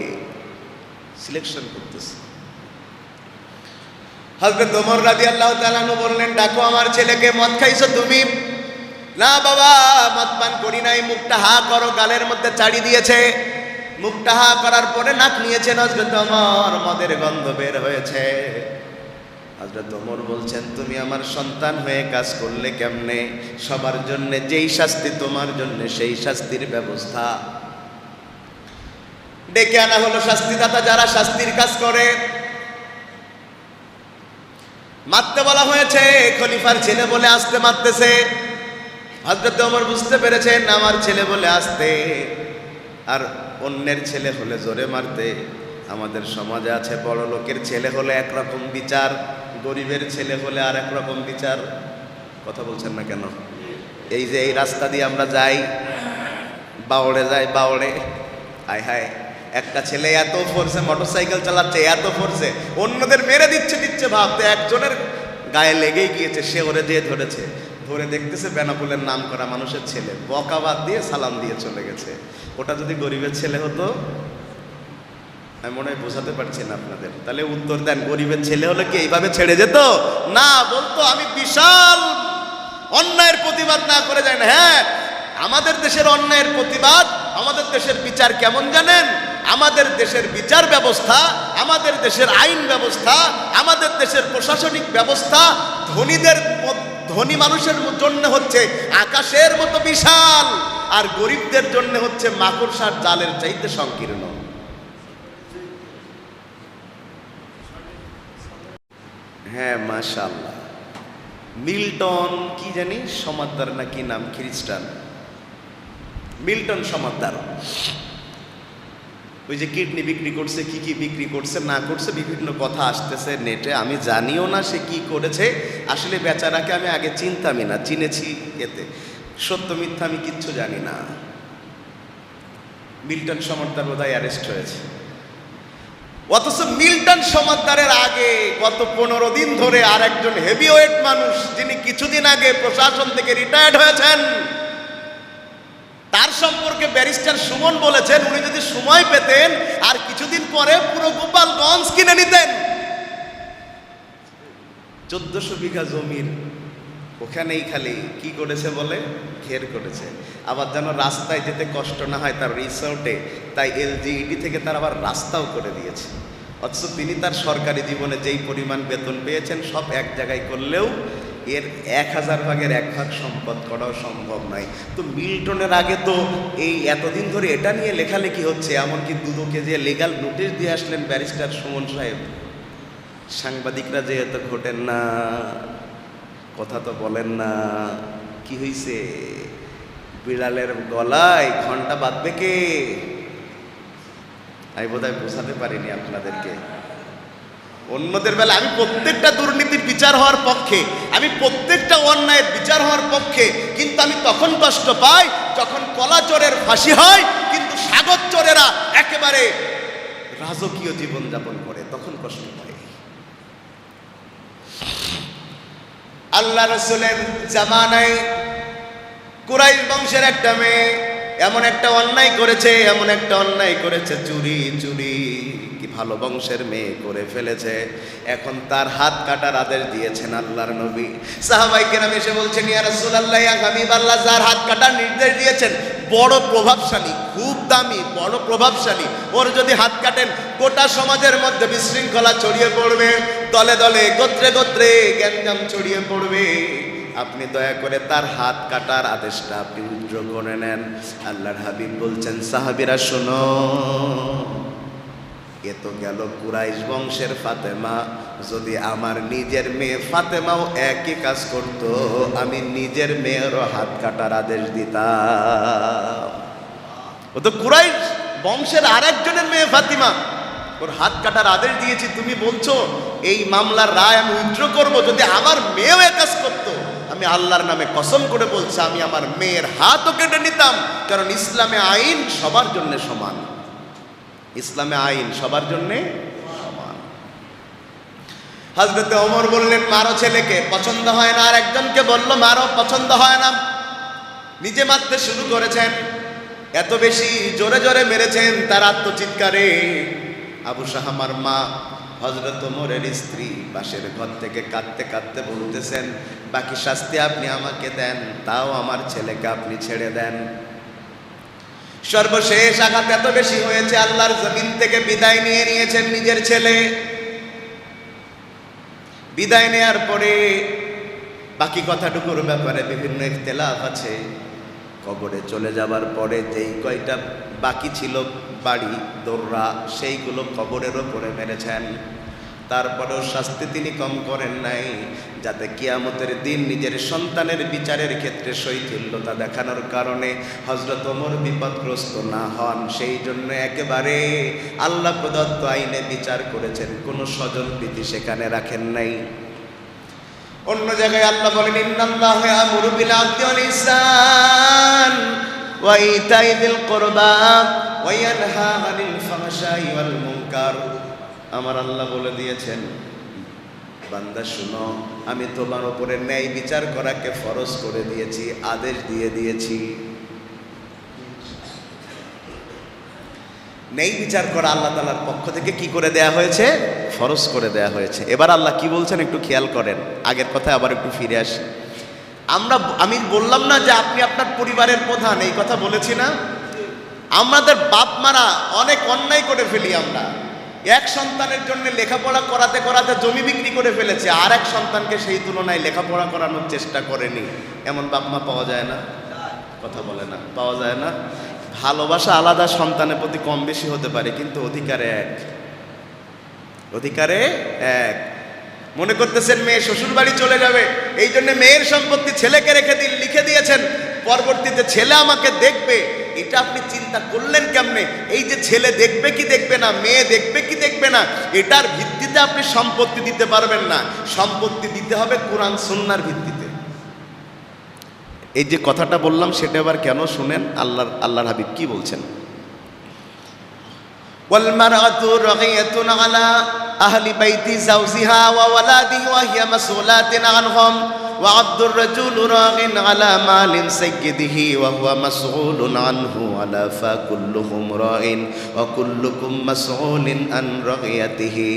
সিলেকশন করতেছে। হযরত ওমর রাদিয়াল্লাহু তাআলা আনহু বললেন, ডাকো আমার ছেলেকে। মদ খাইছো তুমি? না বাবা, মদ পান করি নাই। মুখটা হা করো। গালের মধ্যে চাড়ি দিয়েছে, মুখটা হা করার পরে নাক নিয়েছেন হযরত ওমর, মদের গন্ধ বের হয়েছে। হযরত ওমর বলছেন, তুমি আমার সন্তান হয়ে কাজ করলে কেমনে? সবার জন্য যেই শাস্তি, তোমার জন্য সেই শাস্তির ব্যবস্থা। ডেকে আনা হলো শাস্তিদাতা যারা শাস্তির কাজ করে। মারতে বলা হয়েছে, খলিফার ছেলে বলে আসতে মারতেছে। হযরত ওমর বুঝতে পেরেছেন আমার ছেলে বলে আসতে, আর অন্যের ছেলে হলে জোরে মারতে। আমাদের সমাজে আছে বড় লোকের ছেলে হলে একরকম বিচার, গরিবের ছেলে হলে আর একরকম বিচার। কথা বলছেন না কেন? এই যে এই রাস্তা দিয়ে আমরা যাই, বাউড়ে যাই, বাউড়ে, হায় হায়, একটা ছেলে এত ফোর্সে মোটরসাইকেল চালাচ্ছে, এত ফোর্সে অন্যদের মেরে দিচ্ছে ভাবতে একজনের গায়ে লেগেই গিয়েছে, সে ওরে দিয়ে ধরেছে। ধরে দেখতেছে বেনাপোলের নাম করা মানুষের ছেলে, বকাবাদ দিয়ে সালাম দিয়ে চলে গেছে। ওটা যদি গরিবের ছেলে হতো, আমি মনে হয় বোঝাতে পারছি না আপনাদের। তাহলে উত্তর দেন, গরিবের ছেলে হলে কি এইভাবে ছেড়ে যেত? না, বলতো আমি বিশাল অন্যায়ের প্রতিবাদ না করে যায় না। হ্যাঁ, আমাদের দেশের অন্যায়ের প্রতিবাদ, আমাদের দেশের বিচার কেমন জানেন? আমাদের দেশের বিচার ব্যবস্থা, আমাদের দেশের আইন ব্যবস্থা, আমাদের দেশের প্রশাসনিক ব্যবস্থা ধনী মানুষের জন্য হচ্ছে আকাশের মতো বিশাল, আর গরিবদের জন্য হচ্ছে মাকড়সার জালের চাইতে সংকীর্ণ। হ্যাঁ, মাশাআল্লাহ। মিল্টন কি জানি সমাদদার না কি নাম, খ্রিস্টান মিল্টন সমাদদার, ওই যে কিডনি বিক্রি করছে, কি কি বিক্রি করছে না করছে, বিভিন্ন কথা আসতেছে নেটে। আমি জানিও না সে কি করেছে। আসলে বেচারাকে আমি আগে চিনতামই না, চিনেছি এতে। সত্য মিথ্যা আমি কিচ্ছু জানি না। মিল্টন সমাদদার বোধহয় অ্যারেস্ট হয়েছে। অথচ মিল্টন সমাদদারের আগে গত 15 দিন ধরে আর একজন হেভিওয়েট মানুষ, যিনি কিছুদিন আগে প্রশাসন থেকে রিটায়ার্ড হয়েছেন, তার সম্পর্কে ব্যারিস্টার সুমন বলেছেন উনি যদি সময় পেতেন আর কিছুদিন পরে পুরো গোপালগঞ্জ কিনে নিতেন। 1400 বিঘা জমির ওখানেই খালি কি করেছে বলে, ঘের করেছে। আবার যেন রাস্তায় যেতে কষ্ট না হয় তার রিসোর্টে, তাই এলজিইডি থেকে তার আবার রাস্তাও করে দিয়েছে। অথচ তিনি তার সরকারি জীবনে যেই পরিমাণ বেতন পেয়েছেন সব এক জায়গায় করলেও এর 1000 ভাগের 1 ভাগ সম্পদ করাও সম্ভব নয়। তো মিল্টনের আগে তো এই এতদিন ধরে এটা নিয়ে লেখালেখি হচ্ছে, এমনকি দুদকে যে লিগাল নোটিশ দিয়ে আসলেন ব্যারিস্টার সুমন সাহেব। সাংবাদিকরা যে এত ঘটেন না, কথা তো বলেন না, কি হইছে? বিড়ালের গলায় ঘন্টা বাঁধবে কে? আমি বোধহয় বোঝাতে পারিনি আপনাদেরকে। অন্যদের বেলা আমি প্রত্যেকটা দুর্নীতির বিচার হওয়ার পক্ষে, আমি প্রত্যেকটা অন্যায়ের বিচার হওয়ার পক্ষে, কিন্তু আমি তখন কষ্ট পাই যখন কলা চোরের ফাঁসি হয় কিন্তু সাগর চোরেরা একেবারে রাজকীয় জীবনযাপন করে, তখন কষ্ট পাই। আল্লাহ রাসূলের জামানায় কুরাইশ বংশের একটা মেয়ে এমন একটা অন্যায় করেছে, এমন একটা অন্যায় করেছে, চুরি চুরি। কি ভালো বংশের মেয়ে করে ফেলেছে, এখন তার হাত কাটার আদেশ দিয়েছেন আল্লাহর নবী। সাহাবায়ে কেরাম এসে বলছেন, ইয়া রাসূলুল্লাহ, ইয়া হাবিবাল্লাহ, যার হাত কাটার নির্দেশ দিয়েছেন বড় প্রভাবশালী, খুব দামি, বড় প্রভাবশালী, ওর যদি হাত কাটেন গোটা সমাজের মধ্যে বিশৃঙ্খলা ছড়িয়ে পড়বে, দলে দলে গোত্রে গোত্রে গ্যাঞ্জাম ছড়িয়ে পড়বে, আপনি দয়া করে তার হাত কাটার আদেশটা আপনি উদ্র করে নেন। আল্লাহর হাবিব বলছেন, সাহাবীরা শোনো, এ তো গেল কুরাইশ বংশের ফাতেমা, যদি আমার নিজের মেয়ে ফাতেমাও একই কাজ করত, আমি নিজের মেয়েরও হাত কাটার আদেশ দিতাম। ও তো কুরাইশ বংশের আরেকজনের মেয়ে ফাতিমা, ওর হাত কাটার আদেশ দিয়েছি, তুমি বলছো এই মামলার রায় আমি উদ্র করব, যদি আমার মেয়েও এক কাজ করতো, আমি আল্লাহর নামে কসম করে বলছি আমি আমার মেয়ের হাতও কেটে নিতাম, কারণ ইসলামে আইন সবার জন্য সমান, ইসলামে আইন সবার জন্য সমান। হযরতে ওমর বললেন, মারো ছেলেকে, পছন্দ হয় না, আর একজনকে বলল মারো, পছন্দ হয় না, নিজে মারতে শুরু করেছেন, এত বেশি জোরে জোরে মেরেছেন তার আত্মচিৎকারে। আবু শাহামার মা হযরত ওমরের স্ত্রী পাশের ঘর থেকে কাঁদতে কাঁদতে বলতেছেন, বাকি শাস্তি আপনি আমাকে দেন, তাও আমার ছেলেকে আপনি ছেড়ে দেন। সর্বশেষ আঘাত এত বেশি হয়েছে, আল্লাহর জমিন থেকে বিদায় নিয়ে নিয়েছেন নিজের ছেলে। বিদায় নেয়ার পরে বাকি কথাটুকুর ব্যাপারে বিভিন্ন ইখতিলাফ আছে। কবরে চলে যাবার পরে যেই কয়টা বাকি ছিল বাড়ি দোররা, সেইগুলো কবরের ওপরে মেরেছেন। তারপরেও শাস্তি তিনি কম করেন নাই, যাতে কিয়ামতের দিন নিজের সন্তানের বিচারের ক্ষেত্রে শৈথিল্যতা দেখানোর কারণে হযরত ওমর বিপদগ্রস্ত না হন, সেই জন্য একেবারে আল্লাহ প্রদত্ত আইনে বিচার করেছেন, কোনো স্বজন প্রীতি সেখানে রাখেন নাই। অন্য জায়গায় আল্লাহ বলেন, ইন্নাল্লাহা ইয়ামুরু বিল আদলি ওয়াল ইহসান ওয়া ইতাই যিল কুরবা ওয়া ইয়ানহা আনিল ফাহশাই ওয়াল মুনকার। আমার আল্লাহ বলে দিয়েছেন, বান্দা শুনো, আমি তোমার উপরে ন্যায় বিচার করাকে ফরজ করে দিয়েছি, আদেশ দিয়ে দিয়েছি। ন্যায় বিচার করা আল্লাহ তাআলার পক্ষ থেকে কি করে দেয়া হয়েছে? ফরজ করে দেয়া হয়েছে। এবার আল্লাহ কি বলছেন একটু খেয়াল করেন, আগের কথায় আবার একটু ফিরে আসি। আমি বললাম না যে আপনি আপনার পরিবারের প্রধান, এই কথা বলেছি না? আমাদের বাপ মারা অনেক অন্যায় করে ফেলি আমরা। এক সন্তানের জন্য লেখাপড়া করাতে করাতে জমি বিক্রি করে ফেলেছে, আর এক সন্তানকে সেই তুলনায় লেখাপড়া করানোর চেষ্টা করেনি, এমন বাপ মা পাওয়া যায় না? কথা বলে না, পাওয়া যায় না? ভালোবাসা আলাদা, সন্তানের প্রতি কম বেশি হতে পারে, কিন্তু অধিকারে এক, অধিকারে এক। মনে করতেছেন মেয়ে শ্বশুর বাড়ি চলে যাবে, এই জন্য মেয়ের সম্পত্তি ছেলেকে লিখে দিয়েছেন, পরবর্তীতে ছেলে আমাকে দেখবে, এটা আপনি চিন্তা করলেন কেমনে? এই যে ছেলে দেখবে কি দেখবে না, মেয়ে দেখবে কি দেখবে না, এটার ভিত্তিতে আপনি সম্পত্তি দিতে পারবেন না। সম্পত্তি দিতে হবে কোরআন সুন্নাহর ভিত্তিতে। এই যে কথাটা বললাম সেটা এবার কেন শুনেন, আল্লাহর হাবিব কি বলছেন? ওয়াল মারআতু রাগিয়াতুন আলা আহলি বাইতি যাওজিহা ওয়া ওয়ালাদিহি ওয়া হিয়া মাসউলাতুন আনহুম ওয়া আব্দুর রাজুল রাগিন আলা মালিন সাইয়্যিদিহি ওয়া হুয়া মাসউলুন আনহু আলা ফাকুল্লুহুম রাইন ওয়া কুল্লুকুম মাসউলুন আন রাগিয়াতিহি।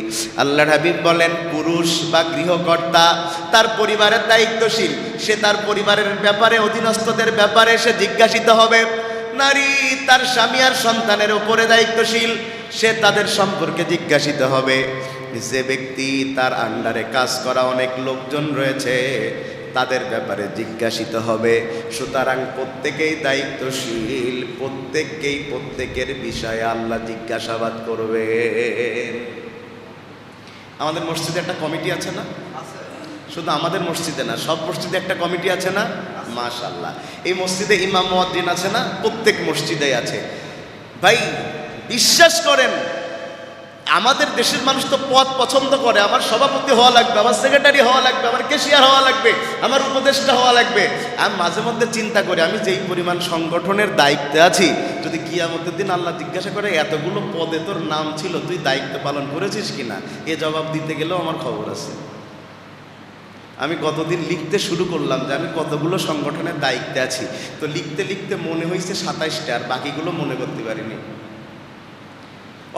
আল্লাহর হাবিব বলেন, পুরুষ বা গৃহকর্তা তার পরিবারের দায়িত্বশীল, সে তার পরিবারের ব্যাপারে, অধীনস্থদের ব্যাপারে সে জিজ্ঞাসিত হবে। নারী তার স্বামী আর সন্তানের উপরে দায়িত্বশীল, সে তাদের সম্পর্কে জিজ্ঞাসিত হবে। যে ব্যক্তি তার আন্ডারে কাজ করা অনেক লোকজন রয়েছে, তাদের ব্যাপারে জিজ্ঞাসিত হবে। সুতরাং প্রত্যেকেই দায়িত্বশীল, প্রত্যেককেই প্রত্যেকের বিষয়ে আল্লাহ জিজ্ঞাসাবাদ করবেন। আমাদের মসজিদে একটা কমিটি আছে না? শুধু আমাদের মসজিদে না, সব মসজিদে একটা কমিটি আছে না? মাশাআল্লাহ। এই মসজিদে ইমাম মুয়াজ্জিন আছে না? প্রত্যেক মসজিদে আছে। ভাই বিশ্বাস করেন, আমাদের দেশের মানুষ তো পদ পছন্দ করে, আমার সভাপতি হওয়া লাগবে, আমার সেক্রেটারি হওয়া লাগবে, আমার ক্যাশিয়ার হওয়া লাগবে, আমার উপদেষ্টা হওয়া লাগবে। আমি মাঝে মধ্যে চিন্তা করি, আমি যেই পরিমাণ সংগঠনের দায়িত্বে আছি, যদি কিয়ামতের দিন আল্লাহ জিজ্ঞাসা করে এতগুলো পদে তোর নাম ছিল, তুই দায়িত্ব পালন করেছিস কিনা, এ জবাব দিতে গেলেও আমার খবর আছে। আমি কতদিন লিখতে শুরু করলাম যে আমি কতগুলো সংগঠনের দায়িত্বে আছি, তো লিখতে লিখতে মনে হয়েছে 27টা, আর বাকিগুলো মনে করতে পারিনি।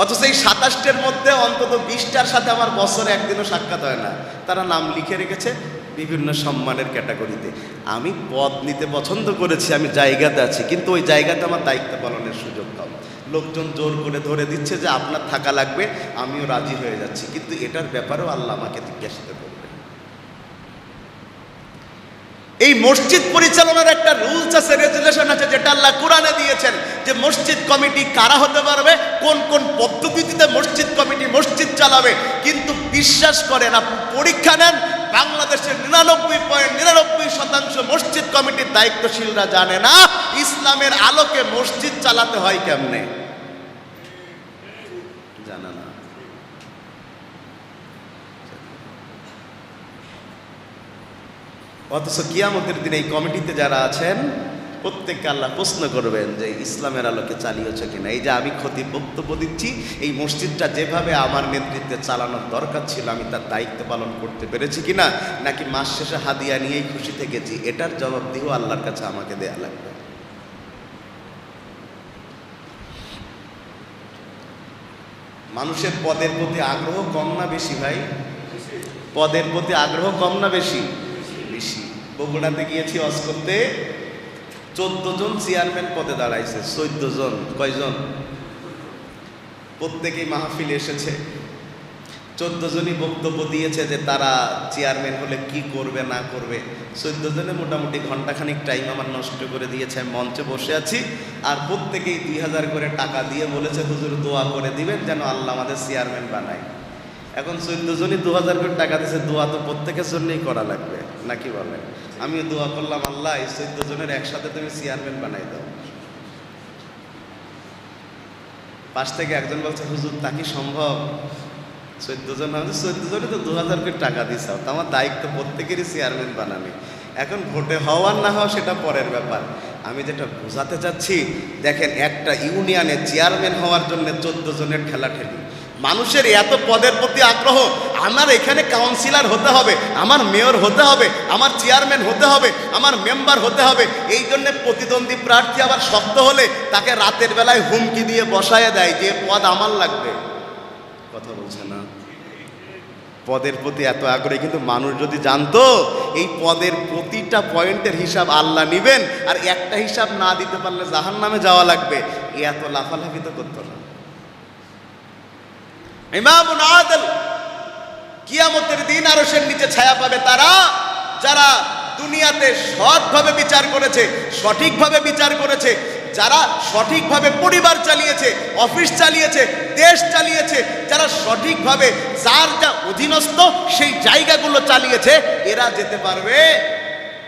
অথচ এই 27টার মধ্যে অন্তত 20টার সাথে আমার বছরে একদিনও সাক্ষাৎ হয় না। তারা নাম লিখে রেখেছে বিভিন্ন সম্মানের ক্যাটাগরিতে। আমি পদ নিতে পছন্দ করেছি, আমি জায়গাতে আছি, কিন্তু ওই জায়গাতে আমার দায়িত্ব পালনের সুযোগ কম। লোকজন জোর করে ধরে দিচ্ছে যে আপনার থাকা লাগবে, আমিও রাজি হয়ে যাচ্ছি, কিন্তু এটার ব্যাপারেও আল্লাহ আমাকে জিজ্ঞাসিত করবে। এই মসজিদ পরিচালনার একটা রুলস আছে, রেজুলেশন আছে, যেটা আল্লাহ কোরআনে দিয়েছেন যে মসজিদ কমিটি কারা হতে পারবে, কোন কোন পদ্ধতিতে মসজিদ কমিটি মসজিদ চালাবে। কিন্তু বিশ্বাস করেন, আপনি পরীক্ষা নেন, বাংলাদেশের 99.99% মসজিদ কমিটির দায়িত্বশীলরা জানে না ইসলামের আলোকে মসজিদ চালাতে হয় কেমনে, জানা না। অথচ কিয়ামতের দিনে এই কমিটিতে যারা আছেন প্রত্যেককে আল্লাহ প্রশ্ন করবেন যে ইসলামের আলোকে চালিয়েছে কিনা। এই যে আমি খতিব বক্তব্য দিচ্ছি, এই মসজিদটা যেভাবে আমার নেতৃত্বে চালানোর দরকার ছিল আমি তার দায়িত্ব পালন করতে পেরেছি কিনা, নাকি মাস শেষে হাদিয়া নিয়েই খুশি থেকেছি, এটার জবাবদিহিও আল্লাহর কাছে আমাকে দেয়া লাগবে। মানুষের পদের প্রতি আগ্রহ কম না বেশি ভাই? পদের প্রতি আগ্রহ কম না বেশি? বেশি। বগুড়াতে গিয়েছি ওয়াজ করতে, 14 জন চেয়ারম্যান পদে দাঁড়াইছে, 14 জন। কয়জন? প্রত্যেকেই মাহফিলে এসেছে, 14 জনই বক্তব্য দিয়েছে যে তারা চেয়ারম্যান হলে কি করবে না করবে। 14 জনে মোটামুটি ঘন্টাখানিক টাইম আমার নষ্ট করে দিয়েছে। আমি মঞ্চে বসে আছি, আর প্রত্যেকেই 2000 করে টাকা দিয়ে বলেছে হুজুর দোয়া করে দিবেন যেন আল্লাহ আমাদের চেয়ারম্যান বানায়। এখন 14 জনই 2000 করে টাকা দিয়েছে, দোয়া তো প্রত্যেকের জন্যই করা লাগবে, নাকি বলেন? আমিও দোয়া করলাম, আল্লাহ এই 14 জনের একসাথে তুমি চেয়ারম্যান বানাই দাও। পাশ থেকে একজন বলছে হুজুর তা কি সম্ভব? 14 জন, 14 জনই তো 2000 করে টাকা দিছাও, তো আমার দায়িত্ব প্রত্যেকেরই চেয়ারম্যান বানানি। এখন ভোটে হওয়ার না হওয়া সেটা পরের ব্যাপার। আমি যেটা বোঝাতে চাচ্ছি, দেখেন একটা ইউনিয়নে চেয়ারম্যান হওয়ার জন্য 14 জনের ঠেলাঠেলি। মানুষের এত পদের প্রতি আগ্রহ, আমার এখানে কাউন্সিলর হতে হবে, আমার মেয়র হতে হবে, আমার চেয়ারম্যান হতে হবে, আমার মেম্বার হতে হবে। এই জন্য প্রতিদ্বন্দ্বী প্রার্থী আবার শক্ত হলে তাকে রাতের বেলায় হুমকি দিয়ে বসায় দেয় যে পদ আমার লাগবে। কথা বলছে না? পদের প্রতি এত আগ্রহ, কিন্তু মানুষ যদি জানতো এই পদের প্রতিটা পয়েন্টের হিসাব আল্লাহ নিবেন, আর একটা হিসাব না দিতে পারলে জাহান্নামে যাওয়া লাগবে, এত লাফালাফি তো করতো না। ইমামুন আদিল, কিয়ামতের দিন আরশের নিচে ছায়া পাবে তারা যারা দুনিয়াতে সৎভাবে বিচার করেছে, সঠিকভাবে বিচার করেছে, যারা সঠিকভাবে পরিবার চালিয়েছে, অফিস চালিয়েছে, দেশ চালিয়েছে, যারা সঠিকভাবে যার যা অধীনস্থ সেই জায়গাগুলো চালিয়েছে, এরা যেতে পারবে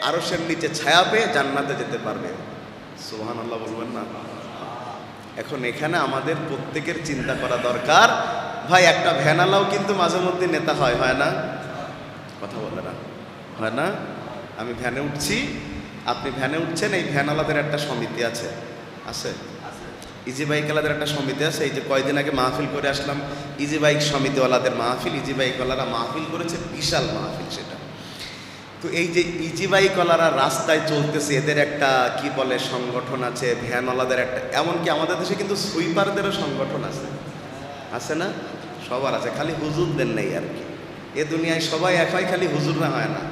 আরশের নিচে ছায়া পেয়ে জান্নাতে যেতে পারবে। সুবহানাল্লাহ বলবেন না? এখন এখানে আমাদের প্রত্যেকের চিন্তা করা দরকার, ভাই একটা ভ্যানালাও কিন্তু মাঝে মধ্যে নেতা হয়, হয় না? কথা বলে না, হয় না? আমি ভ্যানে উঠছি, আপনি ভ্যানে উঠছেন, এই ভ্যানালাদের একটা সমিতি আছে, আছে ইজি বাইকওয়ালাদের একটা সমিতি আছে। এই যে কয়দিন আগে মাহফিল করে আসলাম, ইজি বাইক সমিতিওয়ালাদের মাহফিল, ইজি বাইকওয়ালারা মাহফিল করেছে, বিশাল মাহফিল সেটা। তো এই যে ইজি বাইকওয়ালারা রাস্তায় চলতেছে, এদের একটা কি বলে সংগঠন আছে, ভ্যানওয়ালাদের একটা, এমনকি আমাদের দেশে কিন্তু সুইপারদেরও সংগঠন আছে, আছে না? সবার আছে, খালি হুজুরদের নেই আর কি। এ দুনিয়ায় সবাই এক হয়, খালি হুজুররা হয় না।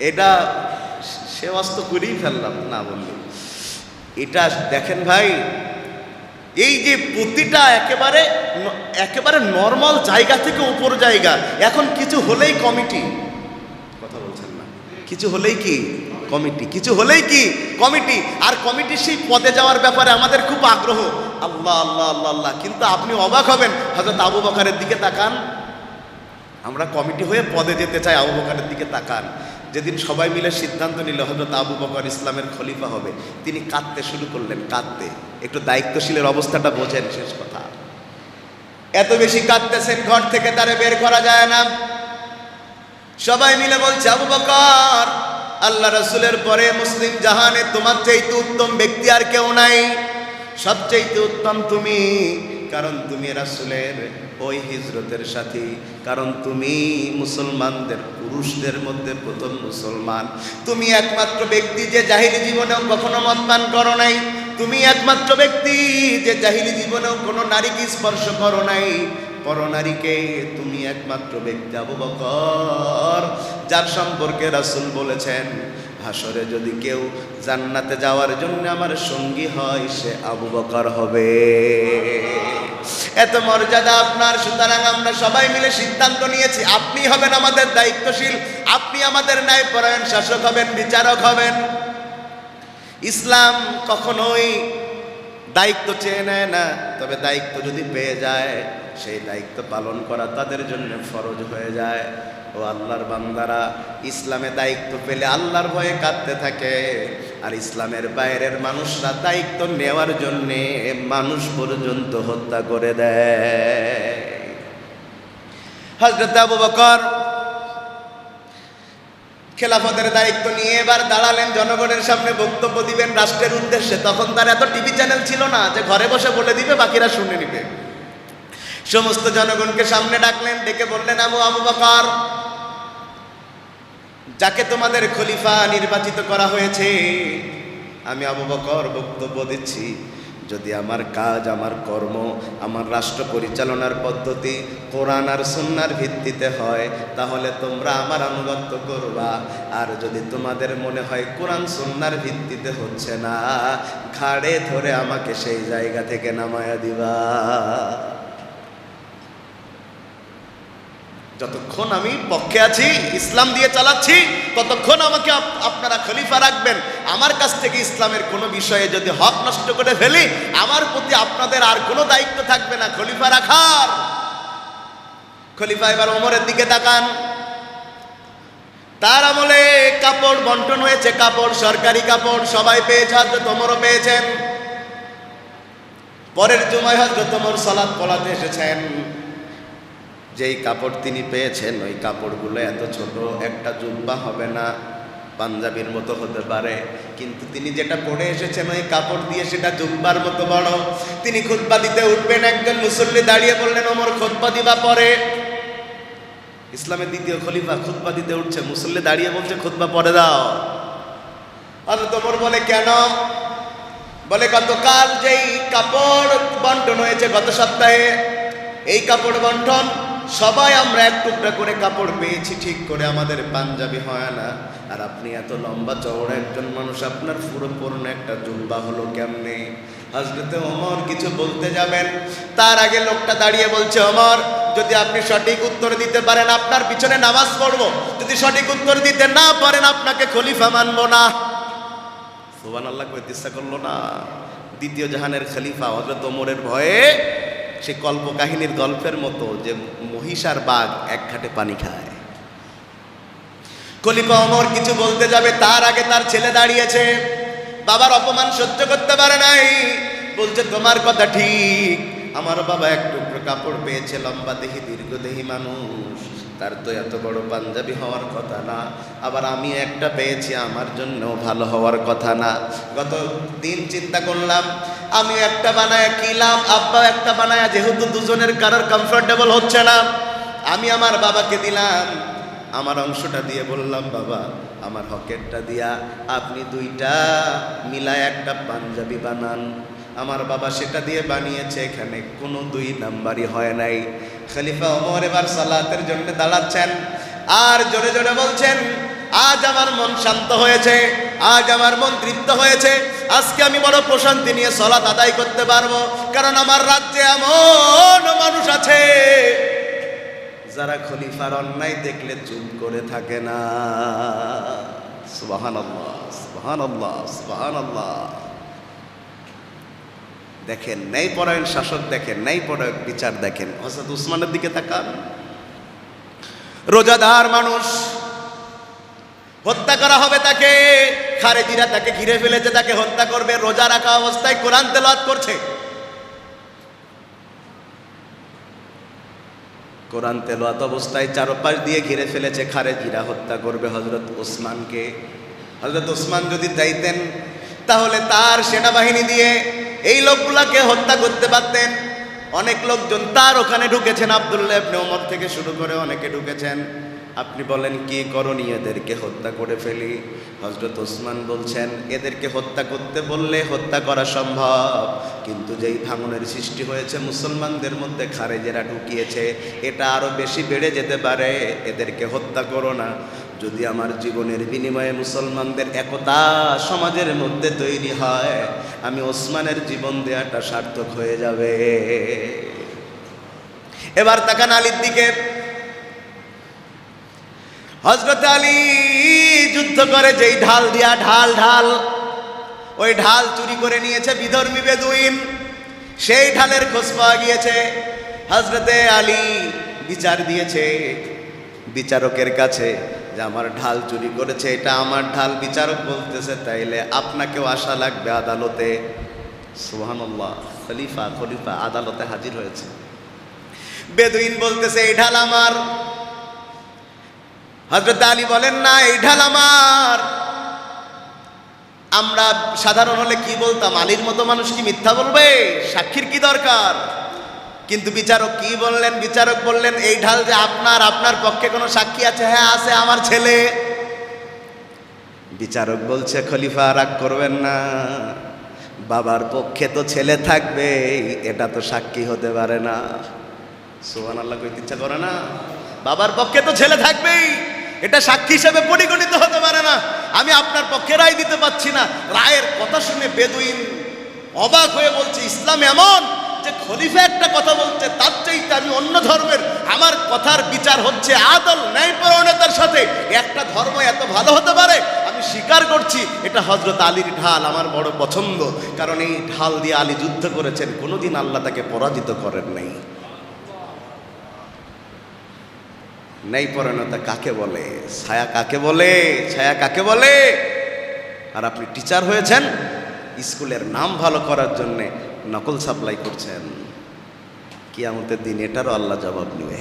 এটা সে অস্ত করেই ফেললাম না বললে। এটা দেখেন ভাই, এই যে প্রতিটা একেবারে নর্মাল জায়গা থেকে উপর জায়গা, এখন কিছু হলেই কমিটি। কথা বলছেন না? কিছু হলেই কি কমিটি, কিছু হলেই কি কমিটি। আর কমিটির সেই পদে যাওয়ার ব্যাপারে আমাদের খুব আগ্রহ, আল্লাহ আল্লাহ আল্লাহ আল্লাহ। কিন্তু আপনি অবাক হবেন, হযরত আবু বকরের দিকে তাকান, আমরা কমিটি হয়ে পদে যেতে চাই, আবু বকরের দিকে তাকান। যেদিন সবাই মিলে সিদ্ধান্ত নিল হযরত আবু বকর ইসলামের খলিফা হবে, তিনি কাঁদতে শুরু করলেন, কাঁদতে। একটু দায়িত্বশীলের অবস্থাটা বোঝেন, শেষ কথা। এত বেশি কাঁদতেছেন, ঘর থেকে তারে বের করা যায় না। সবাই মিলে বলছে, আবু বকর, আল্লাহ রাসূলের পরে মুসলিম জাহানে তোমার চাইতে উত্তম ব্যক্তি আর কেউ নাই, সবচাইতে উত্তম তুমি, কারণ তুমি রাসূলের ওই হিজরতের সাথী, কারণ তুমি মুসলমানদের পুরুষদের মধ্যে প্রথম মুসলমান, তুমি একমাত্র ব্যক্তি যে জাহিলি জীবনেও কখনো মদ পান করো নাই, তুমি একমাত্র ব্যক্তি যে জাহিলি জীবনেও কোনো নারীকে স্পর্শ করো নাই, পরনারীকে। তুমি একমাত্র ব্যক্তি আবু বকর যার সম্পর্কে রাসূল বলেছেন, হাসরে যদি কেউ জান্নাতে যাওয়ার জন্য আমার সঙ্গী হয়, সে আবু বকর হবে। এত মর্যাদা আপনার। সুতরাং আমরা সবাই মিলে সিদ্ধান্ত নিয়েছি, আপনি হবেন আমাদের দায়িত্বশীল, আপনি আমাদের ন্যায়পরায়ণ শাসক হবেন, বিচারক হবেন। ইসলাম কখনোই দায়িত্ব চেয়ে নেয় না, তবে দায়িত্ব যদি পেয়ে যায় সেই দায়িত্ব পালন করা তাদের জন্য ফরজ হয়ে যায়। ও আল্লাহর বান্দারা, ইসলামে দায়িত্ব পেলে আল্লাহর ভয়ে কাঁদতে থাকে, আর ইসলামের বাইরের মানুষরা দায়িত্ব নেওয়ার জন্যে মানুষ পর্যন্ত হত্যা করে দেয়। হযরত আবু বকর খেলাফতের দায়িত্ব নিয়ে এবার দাঁড়ালেন, জনগণের সামনে বক্তব্য দিবেন রাষ্ট্রের উদ্দেশ্যে। তখন তার এত টিভি চ্যানেল ছিল না যে ঘরে বসে বলে দিবে বাকিরা শুনে নিবে। সমস্ত জনগণকে সামনে ডাকলেন, ডেকে বললেন, আবু বকর, যাকে তোমাদের খলিফা নির্বাচিত করা হয়েছে, আমি আবু বকর বক্তব্য দিচ্ছি, যদি আমার কাজ, আমার কর্ম, আমার রাষ্ট্র পরিচালনার পদ্ধতি কোরআন আর সুন্নাহর ভিত্তিতে হয়, তাহলে তোমরা আমার আনুগত্য করবা। আর যদি তোমাদের মনে হয় কোরআন সুন্নাহর ভিত্তিতে হচ্ছে না, ঘাড়ে ধরে আমাকে সেই জায়গা থেকে নামায়া দিবা। যতক্ষণ আমি পক্ষে আছি, ইসলাম দিয়ে চালাচ্ছি, ততক্ষণ আমাকে আপনারা খলিফা রাখবেন। আমার কাছ থেকে ইসলামের কোনো বিষয়ে যদি হক নষ্ট করে ফেলি, আমার প্রতি আপনাদের আর কোনো দায়িত্ব থাকবে না খলিফা রাখার। খলিফা এবার ওমরের দিকে তাকান। তার আমলে কাপড় বন্টন হয়েছে, কাপড়, সরকারি কাপড় সবাই পেয়েছে, হযরত ওমরও পেয়েছেন। পরের জুমায় হযরত ওমর সালাত পড়াতে এসেছেন। যেই কাপড় তিনি পেয়েছেন, ওই কাপড়গুলো এত ছোট, একটা জুব্বা হবে না, পাঞ্জাবির মতো হতে পারে, কিন্তু তিনি যেটা পরে এসেছেন ওই কাপড় দিয়ে সেটা জুব্বার মতো বড়। তিনি খুতবা দিতে উঠবেন, একজন মুসল্লি দাঁড়িয়ে বললেন, ওমর খুতবা দিবা পরে। ইসলামের দ্বিতীয় খলিফা খুতবা দিতে উঠছে, মুসল্লি দাঁড়িয়ে বলছে খুতবা পরে দাও। হযরত ওমর বলে, কেন? বলে, গতকাল যেই কাপড় বন্টন হয়েছে গত সপ্তাহে, এই কাপড় বন্টন সবাই আমরা এক টুকরা করে কাপড় পেয়েছি, ঠিক করে আমাদের পাঞ্জাবি হয় না। আর আপনি এত লম্বা চওড়া একজন মানুষ, আপনার পুরো পূর্ণ একটা জুব্বা হলো কেমনে? হযরত ওমর কিছু বলতে যাবেন, তার আগে লোকটা দাঁড়িয়ে বলছে, ওমর, যদি আপনি সঠিক উত্তর দিতে পারেন আপনার পিছনে নামাজ পড়বো, যদি সঠিক উত্তর দিতে না পারেন আপনাকে খলিফা মানবো না। সুবহানাল্লাহ কইতে ইচ্ছা করলো না। দ্বিতীয় জাহানের খলিফা হযরত ওমরের ভয়ে সে কল্পকাহিনীর গল্পের মতো, যে মহিষ আর বাঘ এক ঘাটে পানি খায়। খলিফা ওমর কিছু বলতে যাবে, তার আগে তার ছেলে দাঁড়িয়েছে, বাবার অপমান সহ্য করতে পারে নাই, বলছে, তোমার কথা ঠিক, আমার বাবা এক টুকরো কাপড় পেয়েছে, লম্বা দেহি দীর্ঘদেহী মানুষ, তার তো এত বড় পাঞ্জাবি হওয়ার কথা না, আবার আমি একটা পেয়েছি, আমার জন্য ভালো হওয়ার কথা না। গত দিন চিন্তা করলাম, আমি একটা বানায় কিলাম, আব্বা একটা বানায়, যেহেতু দুজনের কারোর কমফোর্টেবল হচ্ছে না, আমি আমার বাবাকে দিলাম, আমার অংশটা দিয়ে বললাম, বাবা আমার হকেরটা দিয়া আপনি দুইটা মিলায় একটা পাঞ্জাবি বানান। আমার বাবা সেটা দিয়ে বানিয়েছে, এখানে কোনো 2 নাম্বারই হয় নাই। খলিফা ওমর এবার সালাতের জন্য দাঁড়াচ্ছেন, আর জোরে জোরে বলছেন, আজ আমার মন শান্ত হয়েছে, আজ আমার মন তৃপ্ত হয়েছে, আজকে আমি বড় প্রশান্তি নিয়ে সালাত আদায় করতে পারবো, কারণ আমার রাজ্যে এমন মানুষ আছে যারা খলিফার অন্যায় দেখলে চুপ করে থাকে না। সুবহানাল্লাহ, সুবহানাল্লাহ, সুবহানাল্লাহ। দেখেন ন্যায়পরায়ণ শাসক, দেখেন ন্যায়পরায়ণ বিচার, দেখেন হযরত উসমানের দিকে তাকান। রোজাদার মানুষ, হত্যা করা হবে তাকে, খারেজিরা তাকে ঘিরে ফেলেছে, তাকে হত্যা করবে, রোজা রাখা অবস্থায় কোরআন তেলাওয়াত করছে। কোরআন তেলাওয়াত অবস্থায় চারপাশ দিয়ে ঘিরে ফেলেছে, খারেজিরা হত্যা করবে হযরত ওসমানকে। হযরত ওসমান যদি চাইতেন তাহলে তার সেনাবাহিনী দিয়ে এই লোকগুলাকে হত্যা করতে পারতেন। অনেক লোকজন তার ওখানে ঢুকেছেন, আব্দুল্লাহ ইবনে ওমর থেকে শুরু করে অনেকে ঢুকেছেন। আপনি বলেন কি করণীয়? এদেরকে হত্যা করে ফেলি? হযরত ওসমান বলছেন এদেরকে হত্যা করতে বললে হত্যা করা সম্ভব, কিন্তু যেই ভাঙনের সৃষ্টি হয়েছে মুসলমানদের মধ্যে, খারেজেরা ঢুকিয়েছে, এটা আরো বেশি বেড়ে যেতে পারে। এদেরকে হত্যা করো না। যদি আমার জীবনের বিনিময়ে মুসলমানদের একতা সমাজের মধ্যে তৈরি হয়, আমি ওসমানের জীবন দেওয়াটা সার্থক হয়ে যাবে। এবার তাকান আলীর দিকে। হযরত আলী যুদ্ধ করে যেই ঢাল দিয়া, ঢাল ওই ঢাল চুরি করে নিয়েছে বিধর্মী বেদুইন। সেই ঢালের খোঁজ পাওয়া গিয়েছে। হযরতে আলী বিচার দিয়েছে বিচারকের কাছে যে আমার ঢাল চুরি করেছে, এটা আমার ঢাল। বিচারক বলতেছে তাইলে আপনাকেও আসা লাগবে আদালতে। সুবহানাল্লাহ, খলিফা আদালতে হাজির হয়েছে। বেদুইন বলতেছে এই ঢাল আমার। হযরত আলী বলেন না, এই ঢাল আমার। আমরা সাধারণ হলে কি বলতাম? আলীর মতো মানুষ কি মিথ্যা বলবে? সাক্ষীর কি দরকার? কিন্তু বিচারক কি বললেন? বিচারক বললেন এই ঢাল যে আপনার, আপনার পক্ষে কোনো সাক্ষী আছে? হ্যাঁ আছে, আমার ছেলে। বিচারক বলছে খলিফা রাগ করবেন না, বাবার পক্ষে তো ছেলে থাকবে, এটা তো সাক্ষী হতে পারে না। সুবহানাল্লাহ, কইতে ইচ্ছা করে না? বাবার পক্ষে তো ছেলে থাকবেই, এটা সাক্ষী হিসেবে পরিগণিত হতে পারে না। আমি আপনার পক্ষে রায় দিতে পারছি না। রায়ের কথা শুনে বেদুইন অবাক হয়ে বলছে ইসলাম এমন যে খলিফা একটা কথা বলছে, তার চাইতে আমি অন্য ধর্মের, আমার কথার বিচার হচ্ছে আদল ন্যায়পরায়ণতার সাথে। একটা ধর্ম এত ভালো হতে পারে? আমি স্বীকার করছি এটা হযরত আলীর ঢাল, আমার বড় পছন্দ। কারণ এই ঢাল দিয়ে আলী যুদ্ধ করেছেন, কোনোদিন আল্লাহ তাকে পরাজিত করেন নাই। ন্যায়পরায়ণতা কাকে বলে? ছায়া কাকে বলে? ছায়া কাকে বলে? আর আপনি টিচার হয়েছেন, স্কুলের নাম ভালো করার জন্যে নকল সাপ্লাই করছেন। কিয়ামতের দিন এটারও আল্লাহ জবাব নেবে।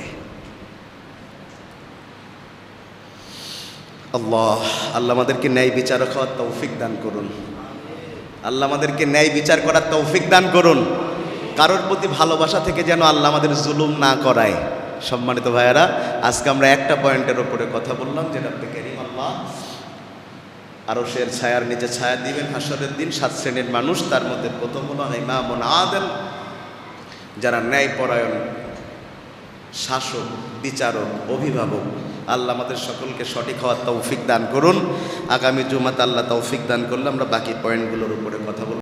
আল্লাহ আমাদেরকে ন্যায় বিচারক হওয়ার তৌফিক দান করুন। আল্লাহ আমাদেরকে ন্যায় বিচার করার তৌফিক দান করুন। কারোর প্রতি ভালোবাসা থেকে যেন আল্লাহ আমাদের জুলুম না করায়। সম্মানিত ভাইয়েরা, আজকে আমরা একটা পয়েন্টের উপরে কথা বললাম, যেটা কারীম আল্লাহ আরশের ছায়ার নিচে ছায়া দিবেন হাসরের দিন। 7 শ্রেণীর মানুষ, তার মধ্যে প্রথম হলো ইমামুন আদিল, যারা ন্যায়পরায়ণ শাসক, বিচারক, অভিভাবক। আল্লাহ আমাদের সকলকে সঠিক হওয়ার তৌফিক দান করুন। আগামী জুমাতে আল্লাহ তৌফিক দান করলে আমরা বাকি পয়েন্টগুলোর উপরে কথা বলব।